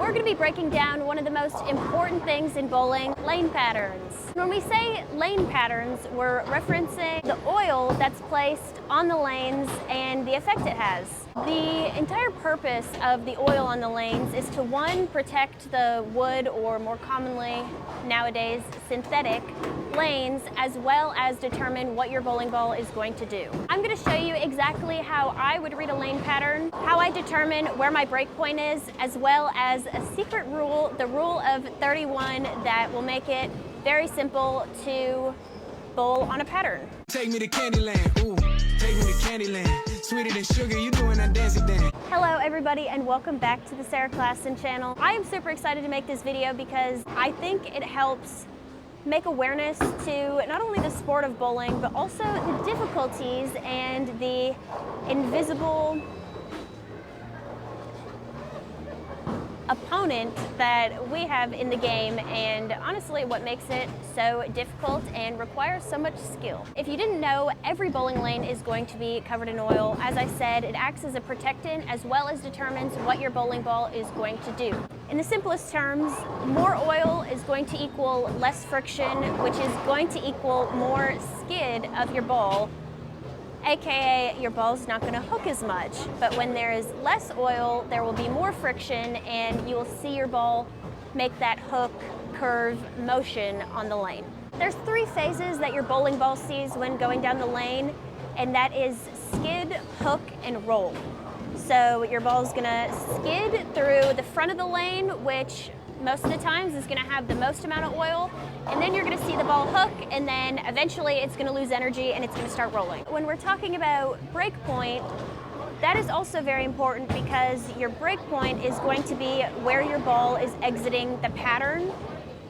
we're going to be breaking down one of the most important things in bowling, lane patterns. When we say lane patterns, we're referencing the oil that's placed on the lanes and the effect it has. The entire purpose of the oil on the lanes is to, one, protect the wood, or more commonly nowadays synthetic lanes, as well as determine what your bowling ball is going to do. I'm going to show you exactly how I would read a lane pattern, how I determine where my break point is, as well as a secret rule, the rule of 31, that will make it very simple to bowl on a pattern. Take me to Candyland, ooh, take me to Candyland. Sweeter than sugar, you doing that dancey dance. Hello everybody, and welcome back to the Sarah Klassen channel. I am super excited to make this video because I think it helps make awareness to not only the sport of bowling, but also the difficulties and the invisible opponent that we have in the game, and honestly what makes it so difficult and requires so much skill. If you didn't know, every bowling lane is going to be covered in oil. As I said, it acts as a protectant as well as determines what your bowling ball is going to do. In the simplest terms, more oil is going to equal less friction, which is going to equal more skid of your ball, aka your ball's not going to hook as much. But when there is less oil, there will be more friction, and you will see your ball make that hook curve motion on the lane. There's three phases that your bowling ball sees when going down the lane, and that is skid, hook, and roll. So your ball's going to skid through the front of the lane, which most of the times is going to have the most amount of oil, and then you're going to see the ball hook, and then eventually it's going to lose energy and it's going to start rolling. When we're talking about break point, that is also very important because your break point is going to be where your ball is exiting the pattern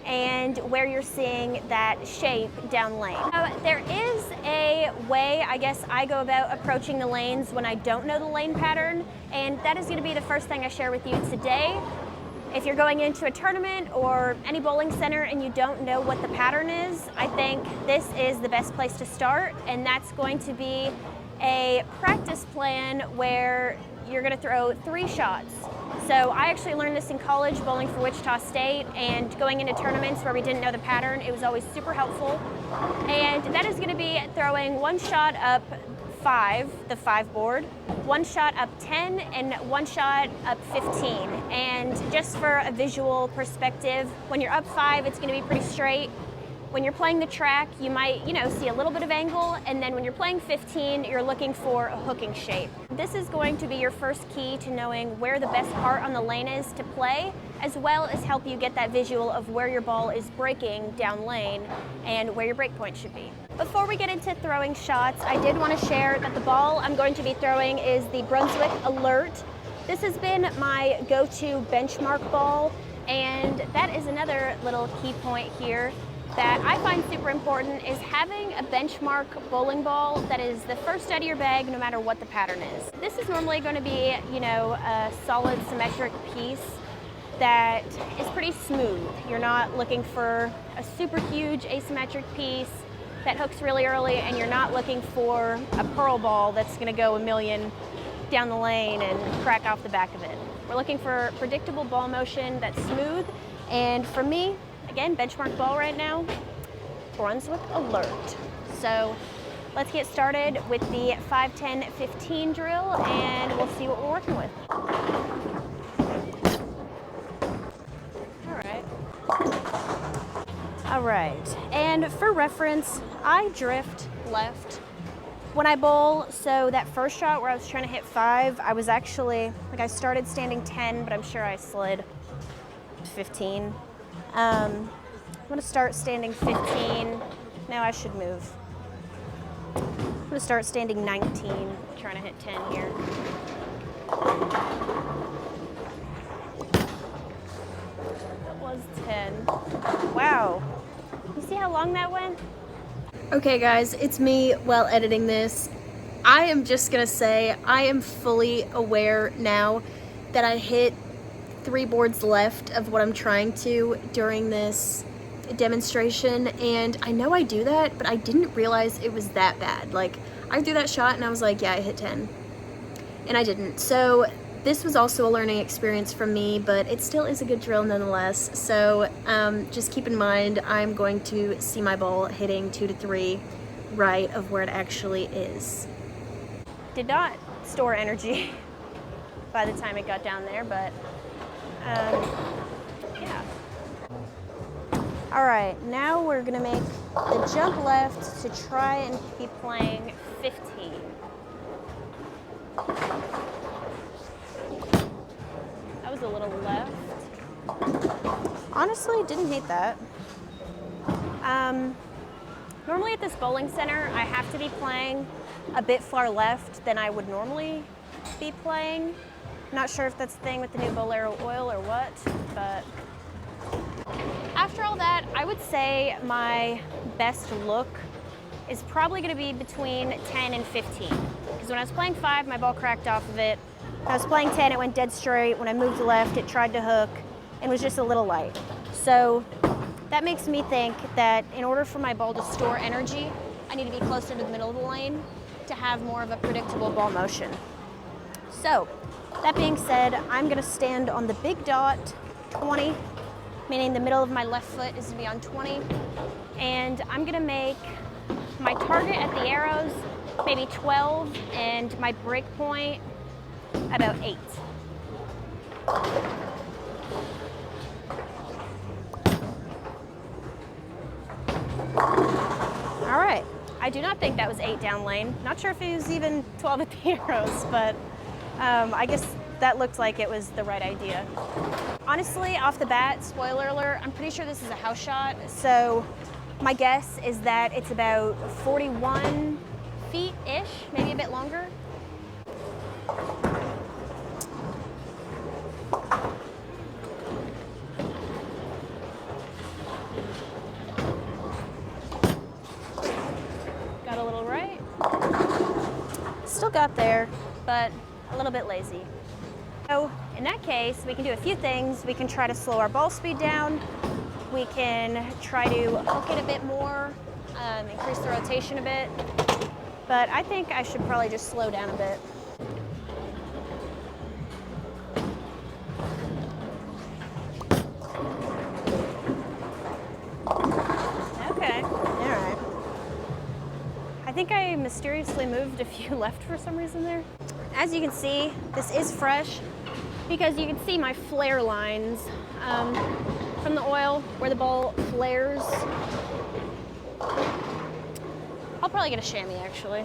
and where you're seeing that shape down lane. There is a way, I guess, I go about approaching the lanes when I don't know the lane pattern, and that is going to be the first thing I share with you today. If you're going into a tournament or any bowling center and you don't know what the pattern is, I think this is the best place to start, and that's going to be a practice plan where you're going to throw 3 shots. So I actually learned this in college, bowling for Wichita State, and going into tournaments where we didn't know the pattern, it was always super helpful. And that is going to be throwing 1 shot up 5, the 5 board, 1 shot up 10, and 1 shot up 15. And just for a visual perspective, when you're up 5, it's going to be pretty straight. When you're playing the track, you might, see a little bit of angle, and then when you're playing 15, you're looking for a hooking shape. This is going to be your first key to knowing where the best part on the lane is to play, as well as help you get that visual of where your ball is breaking down lane and where your break point should be. Before we get into throwing shots, I did want to share that the ball I'm going to be throwing is the Brunswick Alert. This has been my go-to benchmark ball, and that is another little key point here that I find super important, is having a benchmark bowling ball that is the first out of your bag no matter what the pattern is. This is normally going to be, a solid symmetric piece that is pretty smooth. You're not looking for a super huge asymmetric piece that hooks really early, and you're not looking for a pearl ball that's going to go a million down the lane and crack off the back of it. We're looking for predictable ball motion that's smooth, and for me, again, benchmark ball right now, Brunswick Alert. So let's get started with the 5, 10, 15 drill, and we'll see what we're working with. All right, and for reference, I drift left when I bowl, so that first shot where I was trying to hit 5, I was actually, I started standing 10, but I'm sure I slid 15. I'm gonna start standing 15. Now I should move. I'm gonna start standing 19, trying to hit 10 here. That was 10. Wow. You see how long that went? Okay guys, it's me while editing this. I am just gonna say I am fully aware now that I hit 3 boards left of what I'm trying to during this demonstration, and I know I do that, but I didn't realize it was that bad. I threw that shot and I was like, yeah, I hit 10, and I didn't. So This was also a learning experience from me, but it still is a good drill nonetheless. So just keep in mind, I'm going to see my ball hitting 2 to 3 right of where it actually is. Did not store energy by the time it got down there, but yeah. All right, now we're gonna make the jump left to try and be playing 15. That was a little left. Honestly, didn't hate that. Normally at this bowling center, I have to be playing a bit far left than I would normally be playing. Not sure if that's the thing with the new Bolero oil or what, but after all that, I would say my best look is probably gonna be between 10 and 15. Because when I was playing 5, my ball cracked off of it. When I was playing 10, it went dead straight. When I moved left, it tried to hook and was just a little light. So that makes me think that in order for my ball to store energy, I need to be closer to the middle of the lane to have more of a predictable ball motion. So that being said, I'm gonna stand on the big dot, 20, meaning the middle of my left foot is gonna be on 20. And I'm gonna make my target at the arrows maybe 12 and my break point about 8. All right, I do not think that was 8 down lane. Not sure if it was even 12 at the arrows, but I guess that looked like it was the right idea. Honestly, off the bat, spoiler alert, I'm pretty sure this is a house shot, so my guess is that it's about 41 feet-ish, maybe a bit longer. Got a little right. Still got there, but a little bit lazy. So in that case, we can do a few things. We can try to slow our ball speed down. We can try to hook it a bit more, increase the rotation a bit. But I think I should probably just slow down a bit. Okay, all right. I think I mysteriously moved a few left for some reason there. As you can see, this is fresh because you can see my flare lines from the oil where the ball flares. I'll probably get a chamois actually.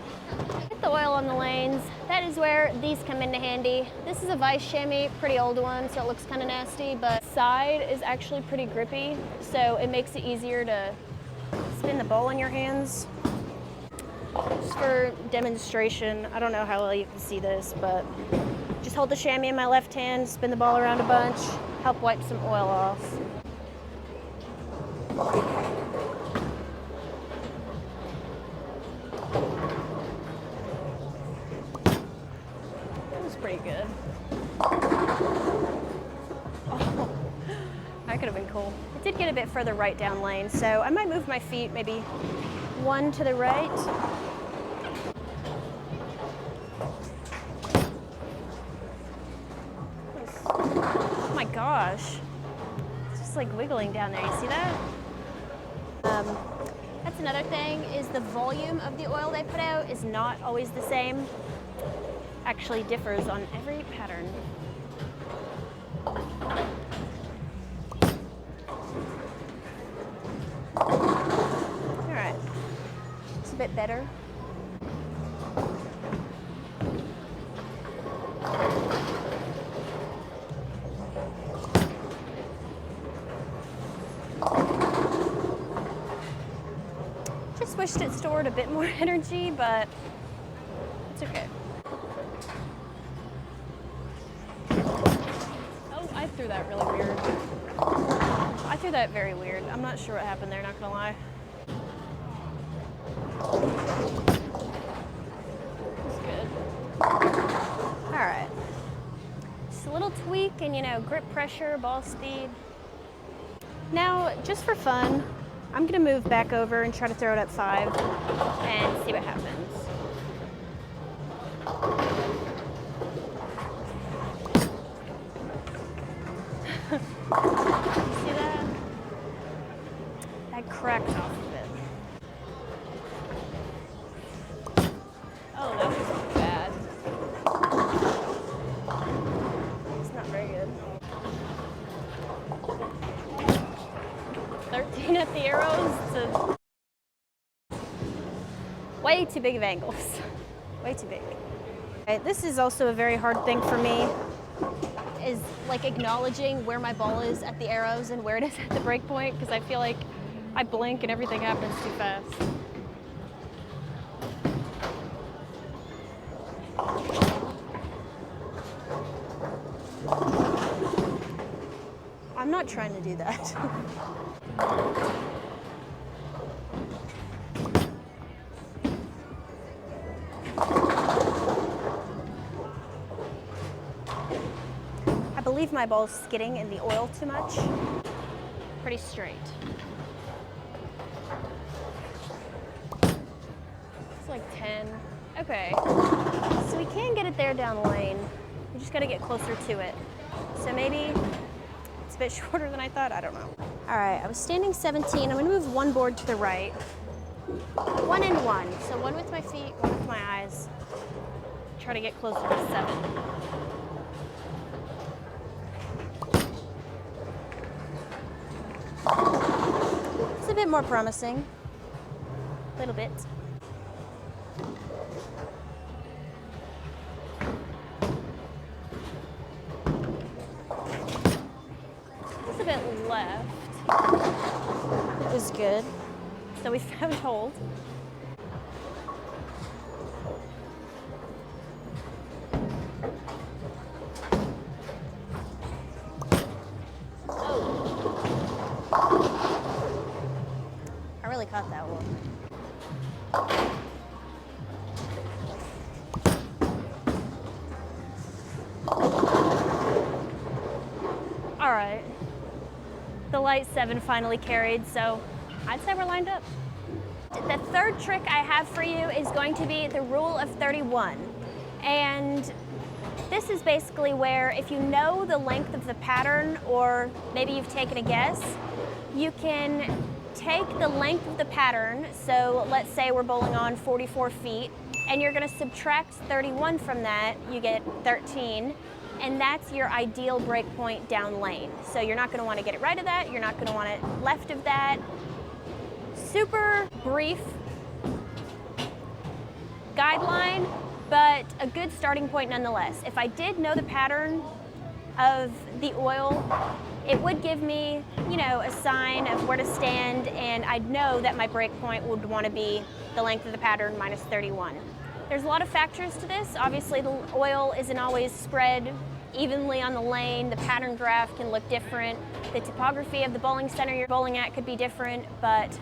Get the oil on the lanes. That is where these come into handy. This is a Vice chamois, pretty old one, so it looks kind of nasty, but side is actually pretty grippy, so it makes it easier to spin the ball in your hands. Just for demonstration, I don't know how well you can see this, but just hold the chamois in my left hand, spin the ball around a bunch, help wipe some oil off. That was pretty good. Oh, that could have been cool. It did get a bit further right down lane, so I might move my feet maybe 1 to the right. Oh my gosh. It's just like wiggling down there. You see that? That's another thing, is the volume of the oil they put out is not always the same. Actually differs on every pattern. All right, it's a bit better. Just wished it stored a bit more energy, but it's okay. Oh, I threw that really weird. I threw that very weird. I'm not sure what happened there, not gonna lie. That's good. All right. Just a little tweak and, you know, grip pressure, ball speed. Now, just for fun, I'm gonna move back over and try to throw it at 5 and see what happens. See that? That cracked off of it. Oh, that was bad. It's not very good. 13 at the arrows to way too big of angles. Way too big. Okay, this is also a very hard thing for me, is like acknowledging where my ball is at the arrows and where it is at the break point, because I feel like I blink and everything happens too fast. I'm not trying to do that. I believe my ball's skidding in the oil too much. Pretty straight. It's like 10. Okay. So we can get it there down the lane. We just gotta get closer to it. So maybe it's a bit shorter than I thought, I don't know. All right, I was standing 17. I'm gonna move one board to the right. 1 and 1. So 1 with my feet, 1 with my eyes. Try to get closer to 7. It's a bit more promising. A little bit. It's a bit left. It was good. So we found hold. I really caught that one. All right. The light 7 finally carried, so I'd say we're lined up. The third trick I have for you is going to be the rule of 31. And this is basically where if you know the length of the pattern, or maybe you've taken a guess, you can take the length of the pattern. So let's say we're bowling on 44 feet, and you're gonna subtract 31 from that, you get 13. And that's your ideal break point down lane. So you're not gonna wanna get it right of that, you're not gonna want it left of that. Super brief guideline, but a good starting point nonetheless. If I did know the pattern of the oil, it would give me, you know, a sign of where to stand, and I'd know that my break point would wanna be the length of the pattern minus 31. There's a lot of factors to this. Obviously, the oil isn't always spread evenly on the lane. The pattern graph can look different. The topography of the bowling center you're bowling at could be different, but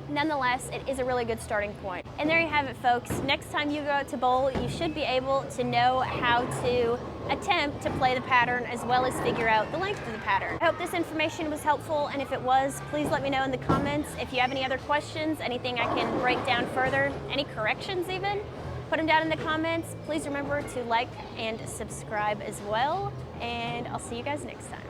nonetheless, it is a really good starting point. And there you have it, folks. Next time you go out to bowl, you should be able to know how to attempt to play the pattern as well as figure out the length of the pattern. I hope this information was helpful, and if it was, please let me know in the comments. If you have any other questions, anything I can break down further, any corrections even, put them down in the comments. Please remember to like and subscribe as well, and I'll see you guys next time.